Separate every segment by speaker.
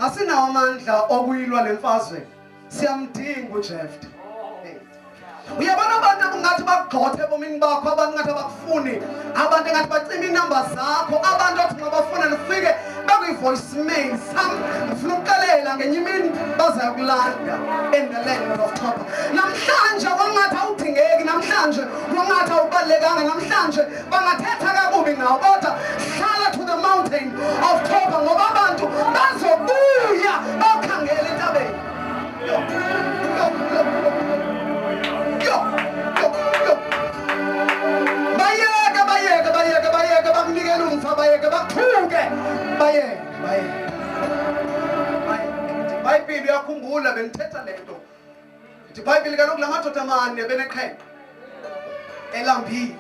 Speaker 1: asinawo amandla okuyilwa lemfazwe siyamdinga uJephthah. Uyabona abantu abangathi bagxothe ebomini bakho, abantu ngathi abakufuni, abantu ngathi bacima inamba zakho, abantu othi ngabafuna nifike bakuyi-voicemail. Ngifuna ukuqalela ngenye imini bazakulanda in the land of Topa. Namhlanje wangathi awudingeki, namhlanje wangathi awubalekanga, namhlanje bangathetha kakubi ngawo, kodwa hlala to the mountain of Topa ngoba abantu bazobuya bakhangela entabeni. Bayeka bakunikela umfa, bayeka bakuthuke, bayeka. iBhayibheli uyakhumbula benithetha lento. Ithi iBhayibheli kaloku lamadoda amane beneqhele elambile.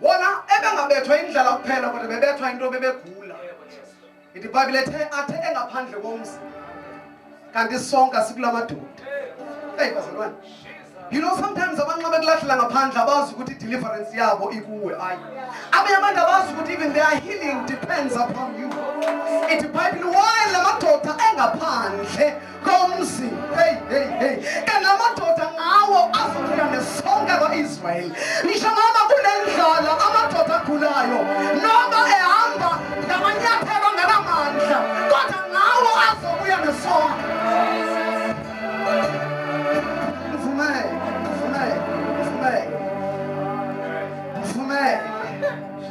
Speaker 1: Wona ebengabethwa indlala kuphela kodwa bebethwa into bebegula. Ithi iBhayibheli athe engaphandle komzi kanti sonke sikulamadoda. Hey bazalwane. You know, sometimes abantu bekulahla ngaphandle abazi ukuthi deliverance yabo ikuwe. Abanye abantu abazi ukuthi even their healing depends upon you. Ithi iBhayibheli while lamadoda engaphandle komzi, hey, kanti lamadoda ngawo azokuya nesonke kwa-Israyeli. Ngisho noma kunendlala amadoda agulayo noma ehamba ngamanyathelo angenamandla kodwa ngawo azokuya nesonke.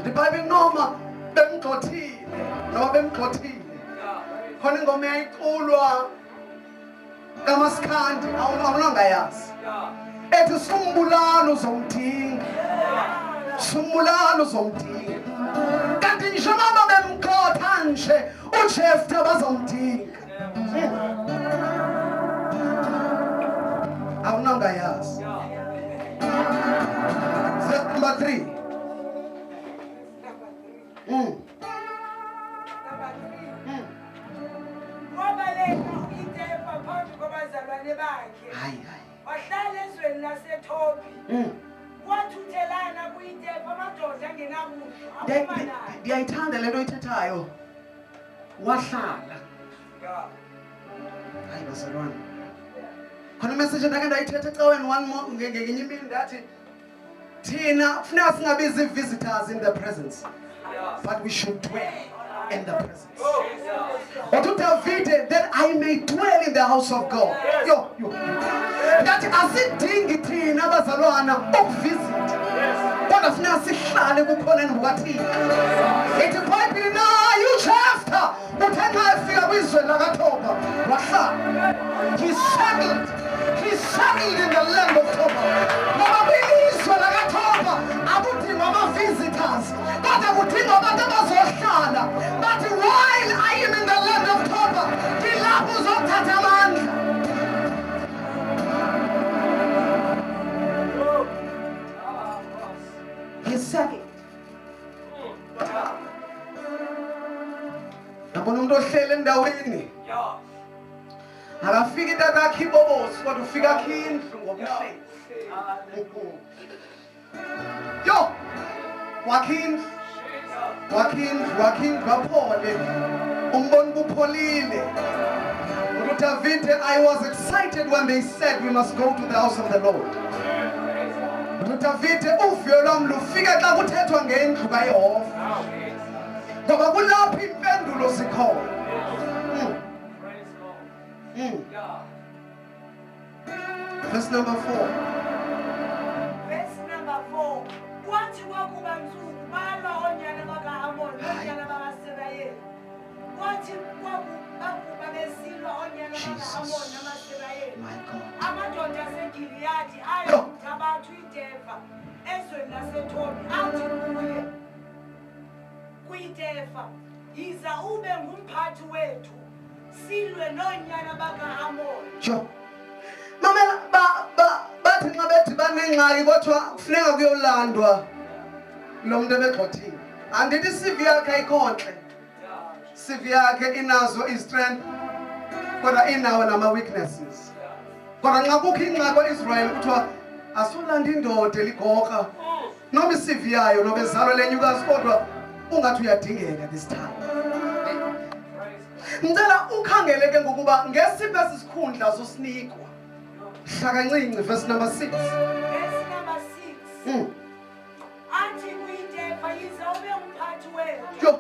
Speaker 1: iBhayibheli noma bemgxothile khona ingoma yayiculwa kaMaskandi awunangayazi ethi sumbulalo uzomdinga, kanti ngisho noma bemgxotha nje uJephthah bazomdinga. Awunangayazi. Number 3.
Speaker 2: Wahlala ezweni laseThobi wathuthelana kuyitefa amadoda angenamuntu.
Speaker 1: Ndiyayithanda lento oyithethayo. Wahlala. Hayi bazalwane. Khona message endake ndayithetha ecaweni one more ngenye imini ndathi thina kufuneka singabizi visitors in the presence, but we should dwell in the presence. But to David, that I may dwell in the house of God. Yo. That asidingi thina abazalwana ukuvisit. Kodwa funeka sihlale kukhona enibwathile. Ithi iBhayibheli nayo uJephthah uthe xa efika kwizwe lakaThoba wahlala. He settled in the land of Toba. Ngoba kwilizwe lakaThoba akudingi ama-visitors, kodwa kudinga abantu abazohlala. But while I am in the land of Toba, ngilapho uzothatha amandla. He settled. Yabona umuntu ohlele endaweni. Akafika intatha ibobosi kodwa ufika khindlu ngobuhleli. Yo, wakhindlu baphole. Umbone kupholile. David, I was excited when they said we must go to the house of the Lord. David, uvuyo lwami lufika xa kuthethwa ngendlu kaYehova. Ngoba kulapho impendulo zikhona. Verse number 4.
Speaker 2: Kwathi kwakuba nsuku balwa onyana bakaHamoni nonyana bakaSerayeli. Kwathi kwakuba besilwa onyana bakaHamoni namaSerayeli. Amadoda aseGiliyadi ayothabatha uJephthah ezweni laseThobi athi kuYephthah, yiza ube ngumphathi wethu silwe nonyana bakaHamoni.
Speaker 1: Mamela bathi nxa bethi banengxaki kodwa kufuneka kuyolandwa lo muntu ebegxothile. Andithi CV yakhe ayikhonhle. CV yakhe inazo istrength kodwa inawo nama-weaknesses. Kodwa nxa kukho ingxaki kwa-Israyeli kuthiwa asulanda indoda eligoqa noma i-CV yayo noma ezalwa lenyukazi kodwa ungathi uyadingeka this time. ngicela ukhangeleke ngokuba ngesiphi esikhundla sosinikwa hlakancinci verse number 6
Speaker 2: Verse number 6. Athi kuyitefa yize ube umphathi wethu.
Speaker 1: yo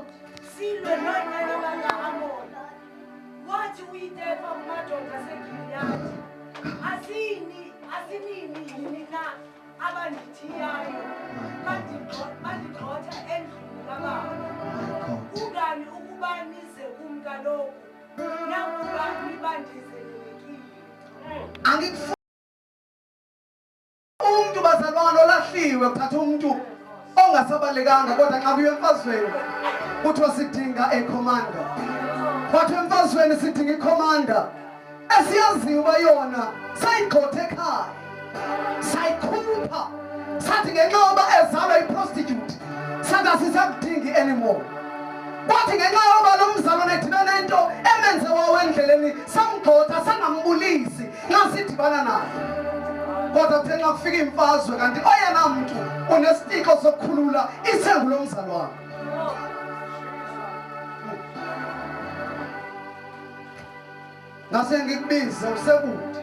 Speaker 2: Silwe nonyana baka-Amoni. Wathi uyitefa kumadoda aseGiliyadi. Asinini yini na abandithiyayo bandigxotha endlini kababa. Kungani ukuba nize kumka lokhu nakuba nibandezelelekile?
Speaker 1: angikufuni umuntu bazalwane olahliwe kuthatha umuntu ongasabalekanga kodwa nxa kuye emfazweni kuthiwa sidinga ecommander. Kwathi emfazweni sidinga icommander esiyaziyo uba yona sayigxotha ekhaya sayikhupha sathi ngenxa yoba ezalwa iprostitute sathi asisakudingi anymore. Kwathi ngenxa yoba lo mzalwane edibana nento emenze wawo endleleni samgxotha sangambulisi nxa sidibana naye. Kodwa kuthe nxa kufika imfazwe kanti oyena muntu unesitixo sokukhulula isengu lomzalwane. Ngase ngikubize usekude.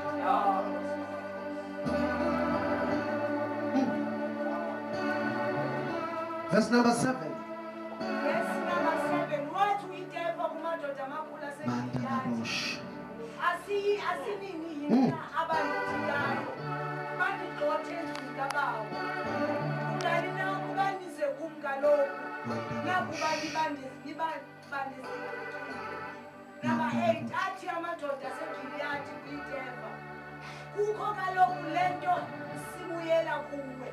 Speaker 1: Verse number 7.
Speaker 2: Verse number 7. Wathi uyitefa kumadoda amakhulu aseGiliyadi. Asinini yini na abandithiyayo bandigxothe endlini kababa. Kungani na ukuba nize kumka lokhu nakuba nibandezelelekile? Number 8. Athi amadoda aseGiliyadi kuyitefa. Kukho kaloku lento sibuyela kuwe.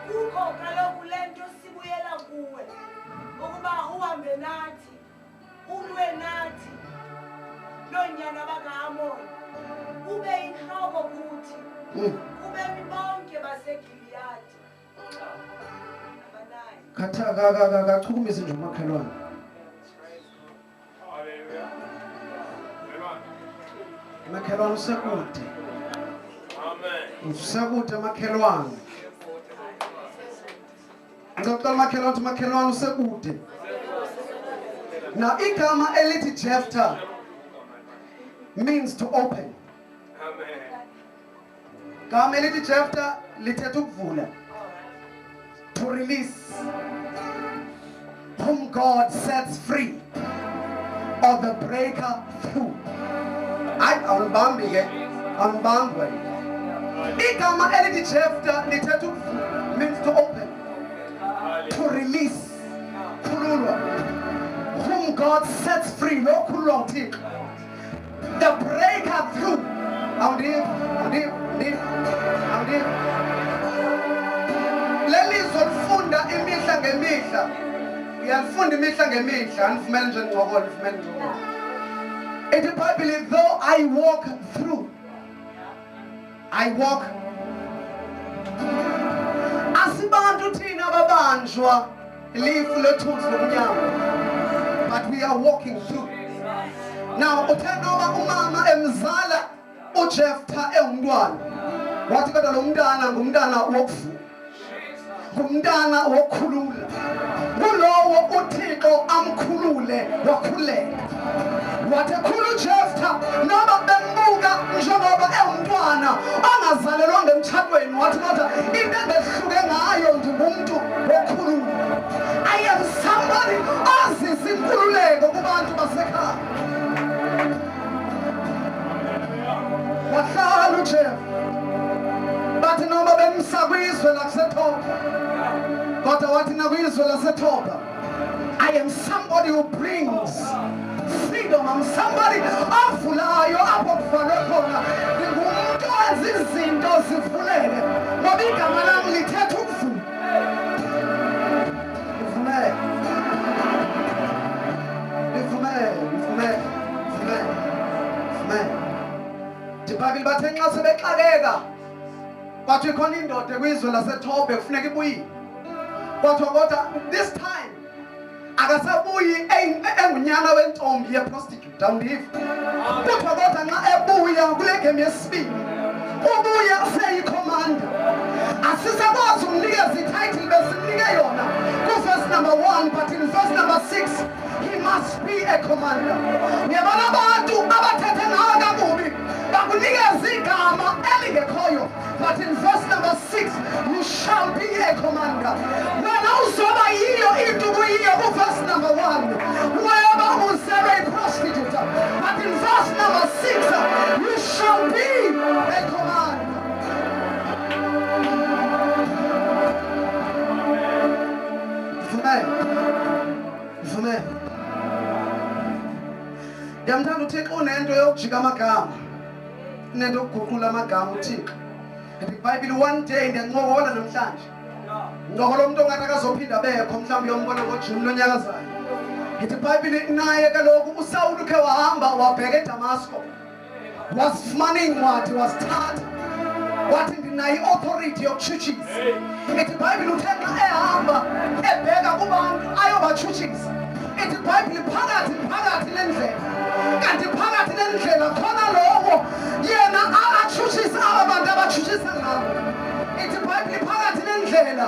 Speaker 2: Kukho kaloku lento sibuyela kuwe. Ukuba uhambe nathi, ulwe nathi. Nonyana baka-Amoni. Ube inhloko kuthi. Ube bonke baseGiliyadi. Number 9.
Speaker 1: Kachukumise nje umakhelwane. Makhelwane usekude. Amen. Usekude makhelwane. Ngicela makhelwane uthi makhelwane usekude. Now igama elithi Jephthah means to open. Amen. Igama elithi Jephthah lithetha ukuvula. To release. Whom God sets free. Or the breaker through. Awubambi-ke, awubambwe. Igama elithi Jephthah lithetha ukuvula means to open. To release. Khululwa. Whom God sets free. No khululwa uThixo. The breaker through. Lelizwe lifunda imihla ngemihla. Uyalifunda imihla ngemihla. Anifumele nje ngqokola, nifumele ngqokola. It is Bible, though I walk through. I walk. Asibantu thina babanjwa lifu lethunzi lomnyama. But we are walking through. Now, uthenoba umama emzala uJephthah engumntwana. Wathi kodwa lo mntana ngumntana wokuvuka. Ngumntana wokukhulula. Kulowo uThixo amkhulule wakhuleka. Wathi khulu uJephthah noma bembuka njengoba engumntwana angazalelwa ngemtshadweni wathi kodwa into ebehluke ngayo ngumuntu wokukhulula. I am somebody ozisa inkululeko kubantu basekhaya. Wahlala uJephthah bathi noma bemsakwizwe laseThoba kodwa wathi nakwizwe laseThoba I am somebody who brings freedom. I'm somebody avulayo apho kuvalwe khona. Ngumuntu owenza izinto zivuleke ngoba igama lami lithetha ukuvula. IBhayibheli bathe nxa sebexakeka bathi khona indoda kwizwe laseThobe kufuneka ibuyile. Kodwa this time akasabuyi engunyana wentombi yeprostitute. Awundiva? Kodwa nxa ebuya kule game yesibili ubuya seyikhomanda. Asisakwazi umnikeza ititle besimnike yona ku verse number 1, but in verse number 6 He must be a commander. Uyabona abantu abathethe ngawe kakubi bakunikeza igama elingekhoyo. But in verse number 6, you shall be a commander. Wena uzoba yiyo into kuyiyo ku verse number 1. Whoever will serve a prostitute. But in verse number 6, you shall be a commander. Vume. Yamthanda uThixo unento yokujika amagama. Unento yokuguqula amagama uThixo. IBhayibheli one day ngiyancokola namhlanje. Ngoba umuntu ongathi akazophinda bekho mhlawumbe uyombona ngoJune lonyakazayo. IBhayibheli naye kaloku uSawuli ukhe wahamba wabheka eDamasco. Wasifumana incwadi wasithatha. Wathi ndinayo i-authority yokutshutshisa. IBhayibheli uthe xa ehamba ebheka kubantu ayobatshutshisa. IBhayibheli phakathi nendlela. Kanti phakathi nendlela khona lowo yena abatshutshisa aba bantu abatshutshisa ngabo. IBhayibheli phakathi nendlela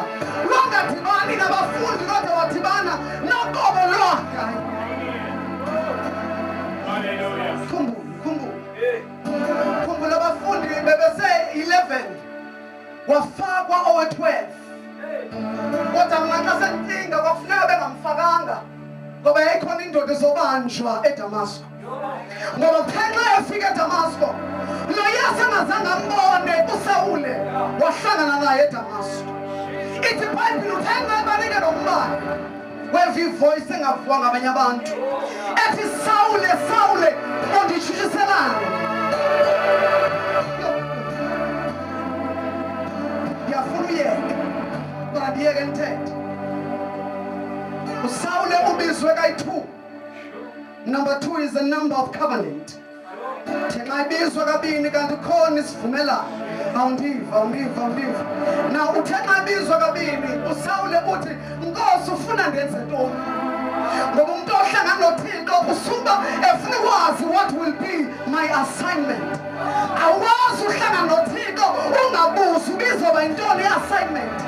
Speaker 1: longadibani nabafundi kodwa wadibana noqobo lwakhe. Hallelujah. Khumbula abafundi bebese 11 wafakwa owe-12. Kodwa mna senkinga kwakufuneka bengamfakanga ngoba yayikhona indoda ezobanjwa eDamasco. Ngoba ngenxa efika eDamasco lo Yesu engazange ambone uSawule wahlangana naye eDamasco. IBhayibheli uthenga ebanike nombane weva ivoice engavuwa ngabanye abantu ethi Sawule unditshutshiselani. Ngiyafuna uyeke kodwa ndiyeke ngithethe. uSawule ubizwe kayi-2. Number 2 is a number of covenant. Thina ibizwe kabini kanti khona isivumelano. Awundiva. Now uthena ibizwe kabini uSawule uthi Nkosi ufuna ndenze ntoni? Ngoba umuntu ohlangana noThixo usuka efuna ukwazi what will be my assignment. Awazi uhlangana noThixo ungabuzi ubizoba intoni i-assignment.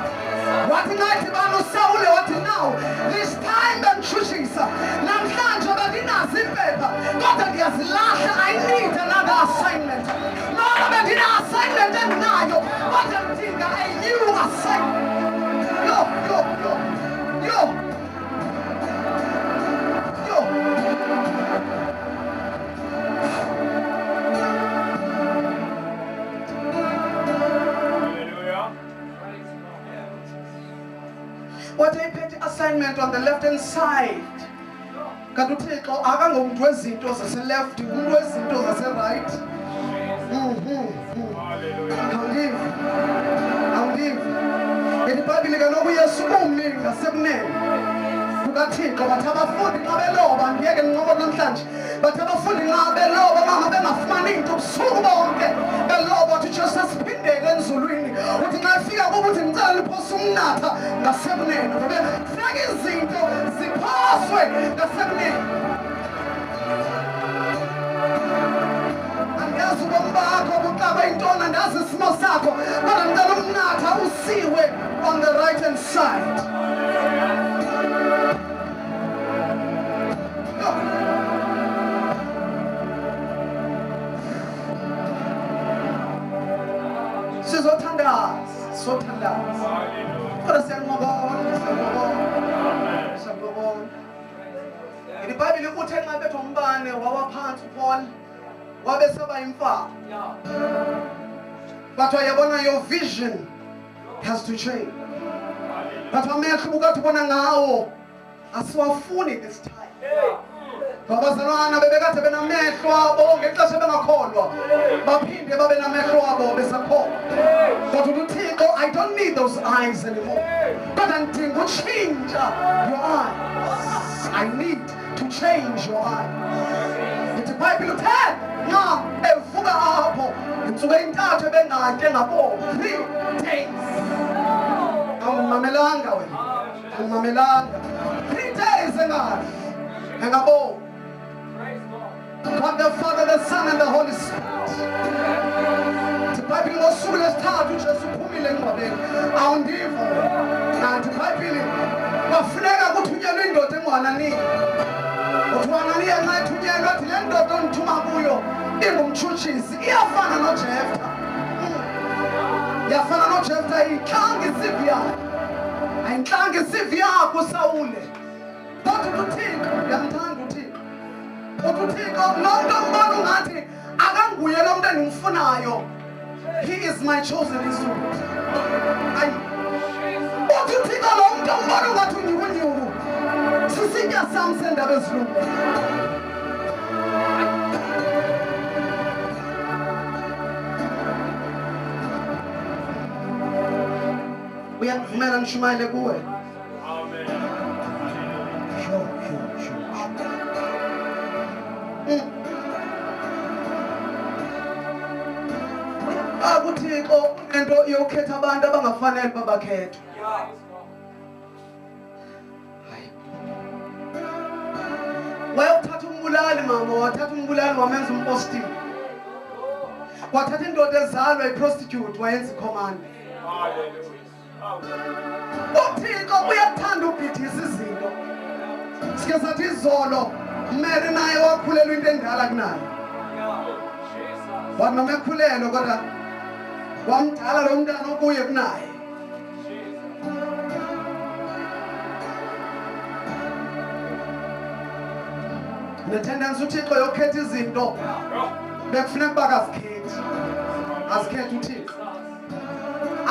Speaker 1: Wathi ngathi bani uSawule wathi now this time bengitshutshisa namhlanje benginazo impepha kodwa ngiyazilahla. I need another assignment. Noma bengina-assignment endinayo kodwa ngidinga a new assignment. Yo. What I put assignment on the left hand side. Kanti uThixo akangomuntu wezinto zase-left, umuntu wezinto zase-right. Awundivi. IBhayibheli kaloku uYesu umi ngasekunene kukaThixo. Bathi abafundi nxa beloba, ngiyeke ngincokola namhlanje, bathi abafundi nxa beloba uma bengafumani into ubusuku bonke beloba uthi Jesu asiphindele enzulwini. Uthi nxa efika kubo uthi ngicela liphose umnatha ngasekunene. Funeka izinto ziphoswe ngasekunene. Andiyazi ubomi bakho buxakwe yintoni, andazi isimo sakho kodwa ngicela umnatha usiwe on the right hand side. Sothandaza. Kodwa siyanqobona. IBhayibheli uthe nxa bethwa umbane wawa phansi uPaul wabe seba imfaka. Bathiwa yabona your vision has to change. Bathiwa amehlo ubukathi ubona ngawo asiwafuni this time. Babazalwana bebekade benamehlo abo ngexesha bengakholwa baphinde babe namehlo abo besakholwa. But uThixo, I don't need those eyes anymore. But ngidinga utshintsha your eyes. I need to change your eyes. IBhayibheli uthe nxa evuka apho insuku eyintathu ebengatye ngabo 3 days. Awumamelanga wena. Awumamelanga. 3 days engathi engabo. God the Father, the Son, and the Holy Spirit. IBhayibheli ngosuku lesithathu uJesu uphumile engcwabeni. Awundiva. Kanti IBhayibheli kwafuneka kuthunyelwe indoda engwananini. Uthuananiya nxa ethunyelwe athi le ndoda ondithuma kuyo ingumtshutshisi iyafana noJeftha. Yafana noJeftha ayintlanga i-CV yakhe. Ayintlanga i-CV yakhe uSawule. Kodwa uThixo uyamthanda uThixo. Kodwa uThixo lo muntu ombona ungathi akanguye lo muntu endimfunayo. He is my chosen instrument. Ayi. Kodwa uThixo lo muntu ombona ungathi unyukunyuku. Sisitya sam sendaba ezilungu. Uyakuvumela nishumayele kuwe.
Speaker 3: Amen.
Speaker 1: Akuthixo into yokhetha abantu abangafanele babakhethwe. Wayothatha umbulali mama, wathatha umbulali wamenza umpostile. Wathatha indoda ezalwa iprostitute wayenza icommand. uThixo uyathanda ubhidisa izinto. Sike sathi izolo Mary naye wakhulelwa into endala kunayo. Wanoma ekhulelwe kodwa wamdala lo mntana okuye kunaye. Netendence uThixo yokhetha izinto bekufuneka bakazikhethi. Azikhethi uThixo.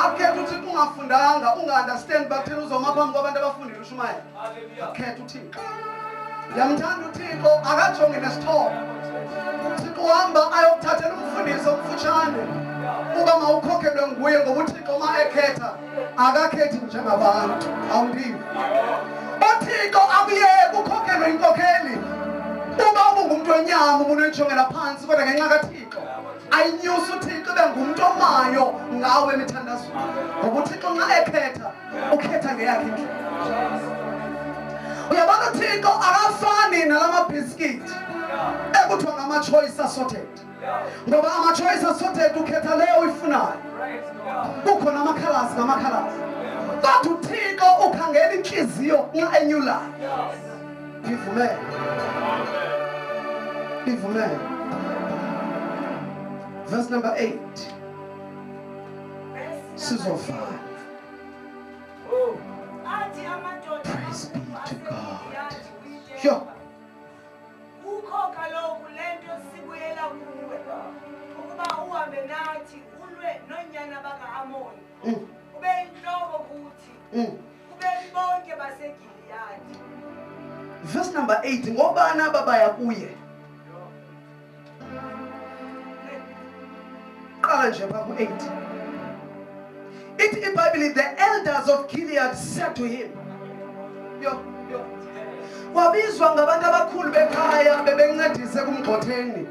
Speaker 1: Akhetha uThixo ungafundanga, unga-understand bakuthina uzoma phambi kwabantu abafundile ushumayela. Akhetha uThixo. Yamthanda uThixo akajonge nesithobo. uThixo uhamba ayokuthathela umfundiso omfutshane. Uba mawukhokhelwe nguye ngoba uThixo ma ekhetha akakhethi njengabantu. Awundivi. uThixo akuyeke ukhokhelwe inkokheli. Uba ungumuntu wenyama umuntu oyijongela phansi kodwa ngenxa kaThixo ayinyusa uThixo ibe ngumuntu omayo ngawe emithandazweni. Ngoba uThixo nxa ekhetha ukhetha ngeyakhe indlela. Uyabona uThixo akafani nalamabhiskithi ekuthiwa ngama-choice assorted. Ngoba ama-choice assorted ukhetha leyo uyifunayo. Kukhona amakhalazi ngamakhalazi. Kodwa uThixo ukhangela inhliziyo nxa enyulayo. Ngivumele. Ngivumele. Verse number 8. Sizofana. Praise be to God. Sure.
Speaker 2: Ukhokha lokhu lento sibuyela kuwe. Ukuba uhambe nathi ulwe nonyana bakaAmoni. Ube inhloko kuthi. Ube bonke baseGiliyadi.
Speaker 1: Verse number 8. Ngobani ababaya kuye? Qala nje phambi 8. Ithi iBhayibheli the elders of Gilead said to him. Wabizwa ngabantu abakhulu bekhaya bebencedise kumgxotheni.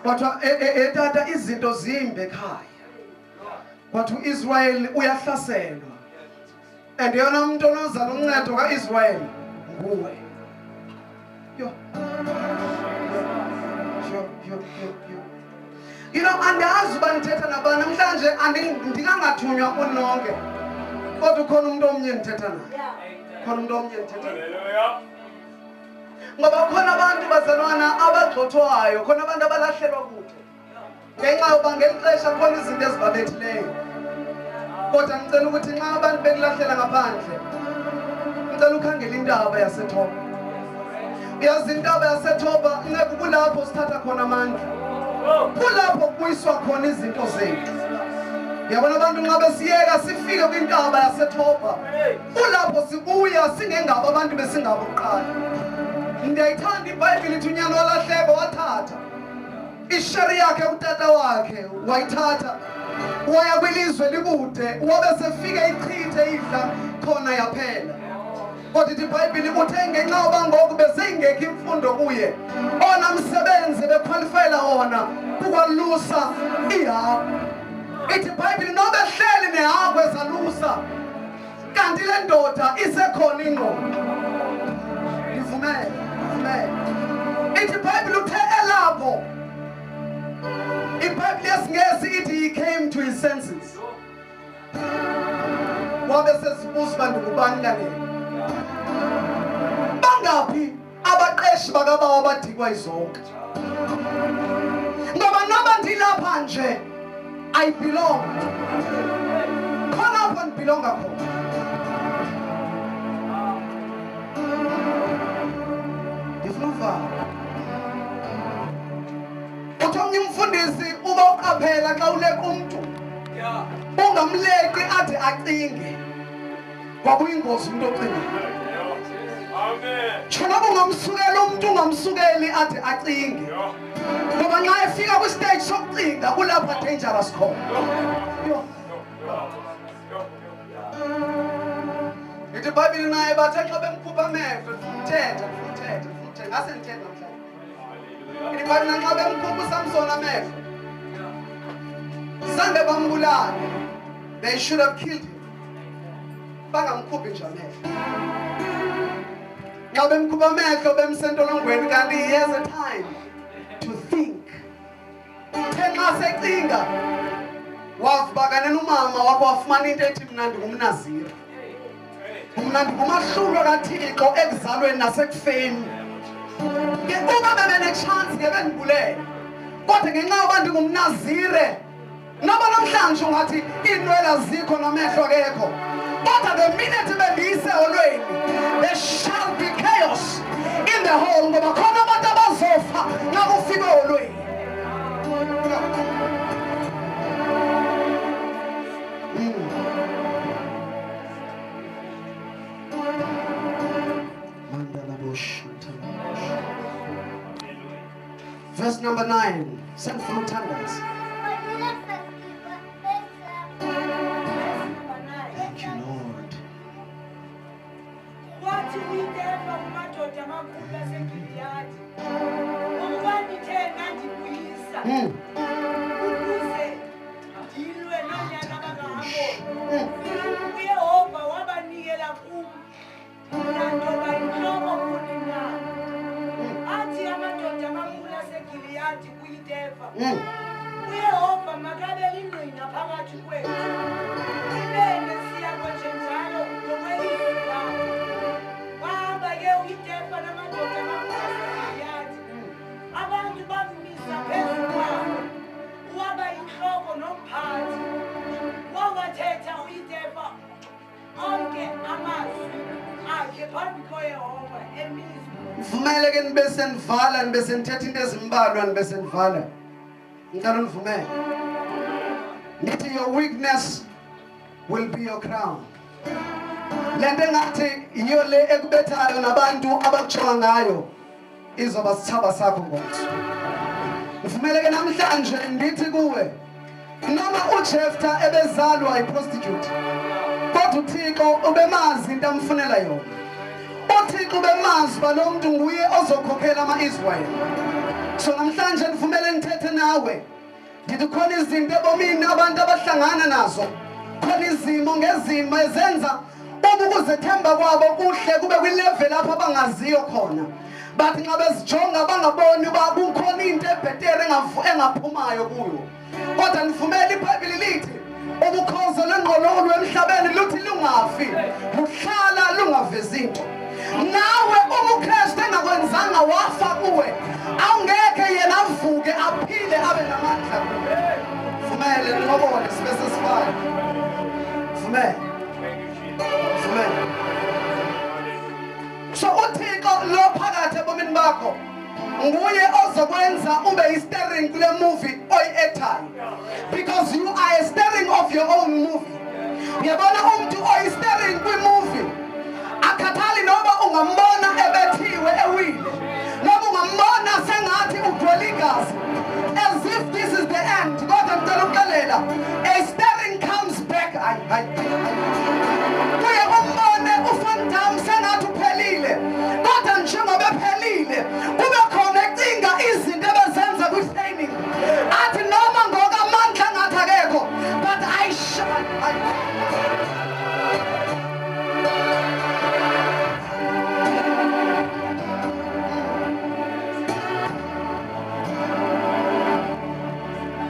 Speaker 1: Kodwa etata izinto zimbe ekhaya. Kodwa uIsrael uyahlaselwa. And yona umuntu onozala uncedo kaIsrael nguwe. You know, andazi uba nithetha nabani namhlanje ndingangathunywa unonke. Kodwa ukhona umuntu omnye ndithetha naye. Khona umuntu omnye ndithetha naye. Ngoba khona abantu bazalwana abagxothwayo, khona abantu abalahlelwa kude. Ngenxa yoba ngeli xesha khona izinto ezibabethileyo. Kodwa ngicela ukuthi nxa abantu bekulahlela ngaphandle, ngicela ukhangele intaba yaseThoba. Uyazi intaba yaseThoba ingeke kulapho sithatha khona amandla. Kulapho kubuyiswa khona izinto zethu. Yabona abantu nxa besiyeka sifike kwintaba yaseThoba. Kulapho sibuya singengabo abantu besingabo kuqala. Ndiyayithanda iBhayibheli ithi unyana walahleka wathatha isheri yakhe utata wakhe wayithatha waya kwilizwe likude wabe sefike ichithe idla khona yaphela. Kodwa ithi iBhayibheli uthe ngenxa yoba ngoku beseyingekho imfundo kuye ona msebenzi bekhwalifayela wona ukwalusa ihagu. Ithi iBhayibheli noba ehleli nehagu ezalusa kanti le ndoda isekhona ingqondo. Ngivumele. Ithi iBhayibheli uthe elapho iBhayibheli yesingesi ithi he came to his senses. Wabe sezibuza uba ndingubani kanene. Bangaphi abaqeshi bakabawo badikwa izonke ngoba noma ndilapha nje I belong khona apho ndibelonga khona ndifuna uvala uthomnye umfundisi uba uqaphela xa uleka umuntu ungamleqi athi acinge kwakuyingozi umuntu ocingayo Chona ungamsukela umuntu ungamsukeli athi acinge ngoba nxa efika ku stage sokucinga kulapha dangerous khona ithi iBhayibheli naye bathe xa bemkhupha amehlo umthethe ngase ngithethe namhlanje ithi iBhayibheli nxa bemkhupha uSamson amehlo zange bambulale they should have killed him bangamkhuphi nje amehlo Now bemkhupha amehlo bemsentolongweni kanti he has a time to think. Nxa secinga wavubakana umama wakho wafumana into ethi mnandi ngumnaziri. Umnandi ngumahlulo kaThixo ekuzalweni nasekufeni. Ngekuba bebene chance ngeke ndibulele. Kodwa ngenxa yoba ndingumnazire noba namhlanje ungathi iinwele azikho namehlo akekho. But the minute bendise olweni there shall be chaos in the home ngoba khona abantu abazofa xa kufika olweni Verse number 9 send through thunders Vumele ke nibesenvala nibesenthetha into ezimbalwa nibesenvala ngicela nivumele ngithi your weakness will be your crown lento engathi iyo le ekubethayo nabantu abakujonga ngayo izoba sithaba sakho ngomso ngivumele ke namhlanje ngithi kuwe noma uJeftha ebezalwa iprostitute kodwa uThixo ubemazi into amfunela yona uThixo bemazi balomuntu nguye ozokhokhela ama-Israyeli so namhlanje nivumele ngithethe nawe ngithi khona izinto ebomini abantu abahlangana nazo khona izimo ngezimo ezenza ukuzethemba kwabo kuhle kube kwilevel lapho abangaziyo khona bathi nxa bezijonga bangaboni uba kukhona into ebhetere engaphumayo kuyo kodwa nivumele iBhayibheli lithi ubukhozo lwengqololo emhlabeni luthi lungafi luhlala lungavezi into nawe ubuKristu engakwenzanga wafa kuwe awungeke yena avuke aphile abe namandla vumele ngobone sibe sesifana vumele so uThixo lo phakathi ebomini bakho nguye ozokwenza ube yi-steering kule movie oyi-actayo because you are a steering of your own movie uyabona umuntu oyi-steering kwi-movie akhathali noba ungambona ebethiwe ewile noba ungambona sengathi ugcwele igazi as if this is the end kodwa ngicela ukuxelela a steering comes back kuye umbone uVan Damme sengathi uphelile kodwa njengoba ephelile kube khona ecinga izinto ebezenza kwi-training athi noma ngokamandla ngathi akekho but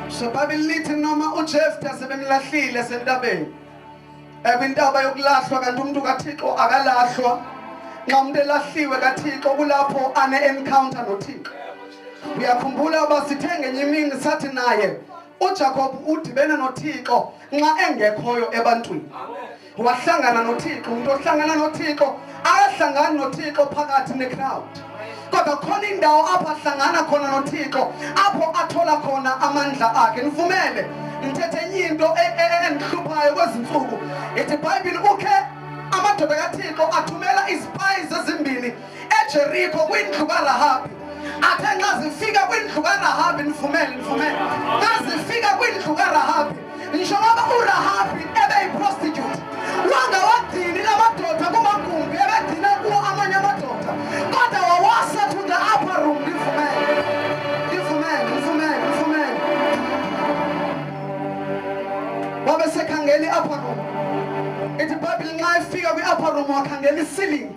Speaker 1: so iBhayibheli lithi noma uJeftha sebemlahlile sentabeni ekwintaba yokulahlwa kanti umuntu kaThixo akalahlwa Nxa umuntu elahliwe kaThixo kulapho ane-encounter noThixo. Uyakhumbula uba sithe ngenye imini sathi naye uJacob udibene noThixo nxa engekhoyo ebantwini. Wahlangana noThixo, umuntu ohlangana noThixo akahlangani noThixo phakathi necrowd. Kodwa khona indawo apho ahlangana khona noThixo, apho athola khona amandla akhe. Nivumele ngithethe enye into engihluphayo kwezinsuku. Ithi iBhayibheli ukhe amadoda kaThixo athumela izipayi ezimbili eJerikho kwindlu kaRahabi. Athe nxa zifika kwindlu kaRahabi, nivumele nxa zifika kwindlu kaRahabi, ngisho ngoba uRahabi ebeyiprostitute, wangawagcini lamadoda kumagumbi ebegcina kuwo amanye amadoda, kodwa wawasa to the upper room. Nivumele wabe sekhangela i-upper room. Ithi iBhayibheli nxa efika kwi-upper room wakhangela i-ceiling.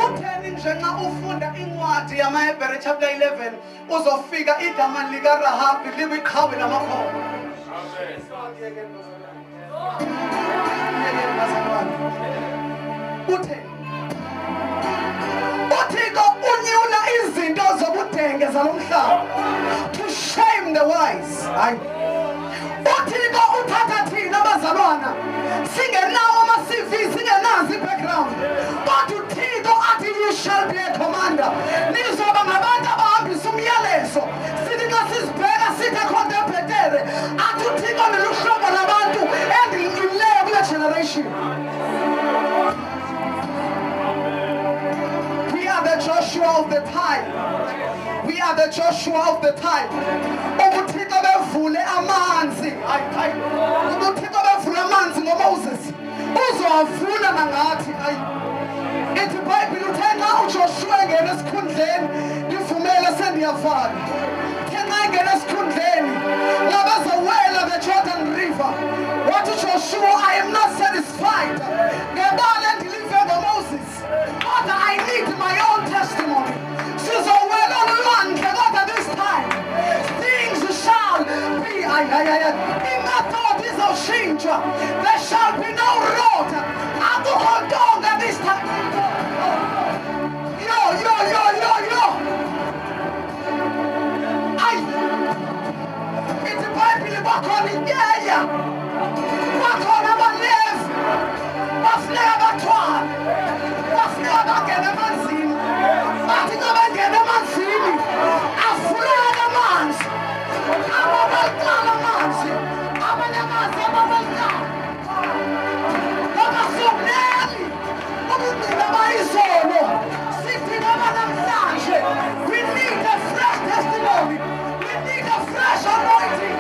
Speaker 1: Utheni nje nxa ufunda incwadi yamaHebheru chapter 11 uzofika igama likaRahabi likwiqhawe lamakhoba. Utheni? uThixo unyula izinto zobudenge zalomhlaba to shame the wise. Hayi. uThixo uthatha thina abazalwana singenawo ama-CV, singenazo i-background, kodwa uThixo athi you shall be a commander. Nizoba ngabantu abahambisa umyalezo. Sithi nxa sizibheka sithi akhona ebhetere, athi uThixo neluhlobo labantu endilileyo kule generation. We are the Joshua of the time. We are the Joshua of the time. uThixo bevule amanzi. uThixo bevule amanzi ngoMoses. Uzowavula nangathi. Ithi iBhayibheli uthe nxa uJoshua engena esikhundleni, ngivumele sendiyafaka. Uthe nxa engena esikhundleni ngabazawela the Jordan River. Wathi uJoshua, I am not satisfied ngebala endilive ngoMoses, kodwa I need my own testimony. Sizowela olwandle, kodwa this time things shall be. Imathodi izawushintshwa. There shall be no road. Akukho ntonga this time. Yo. Ithi iBhayibheli bakhona inyeya, bakhona abaLevi, bafuneka bathwale, bafuneka bangene emanzini. Bathi nxa bangene emanzini avuleke amanzi, ababalqala amanzi, abanye amanzi ababalqala. Ngoba siwumneli ubugcina bayizolo. Sithi ngoba namhlanje we need a fresh testimony. We need a fresh anointing.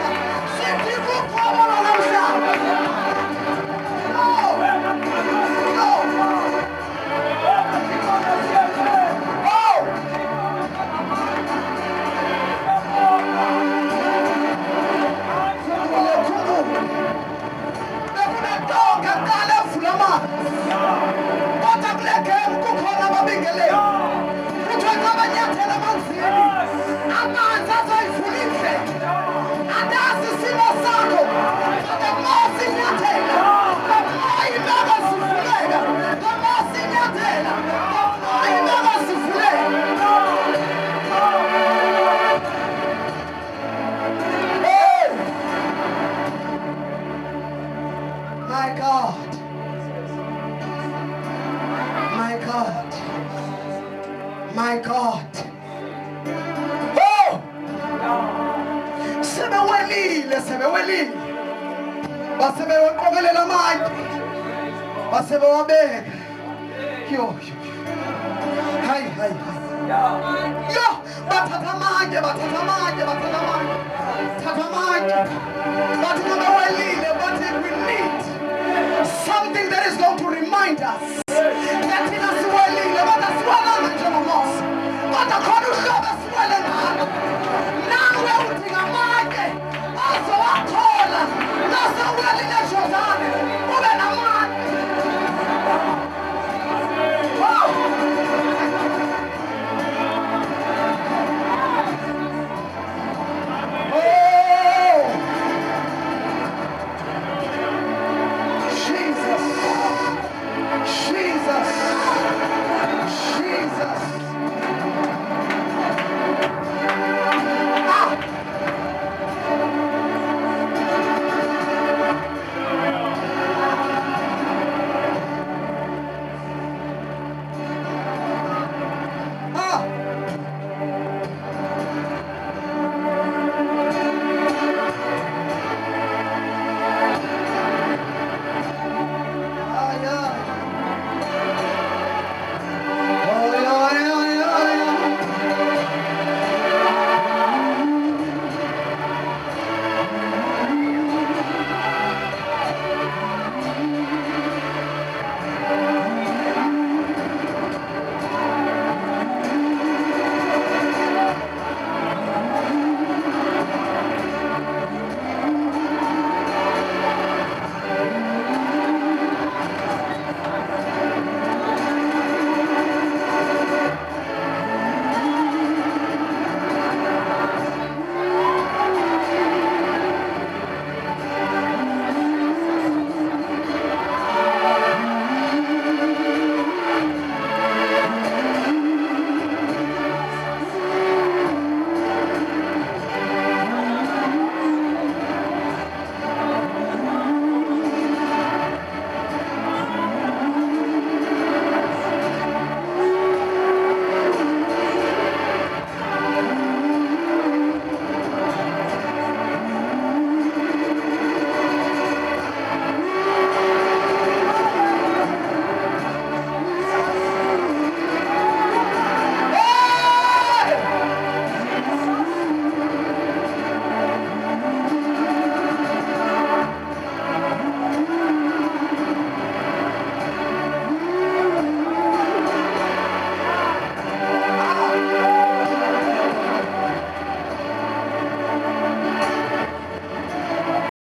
Speaker 1: Sithi kuqhubeka namhlanje. My God. Oh! Sebewelile. Basebeqokelela amanye. Basebewabeka. Yo. Hayi. Yo, bathatha amanye. Thatha amanye.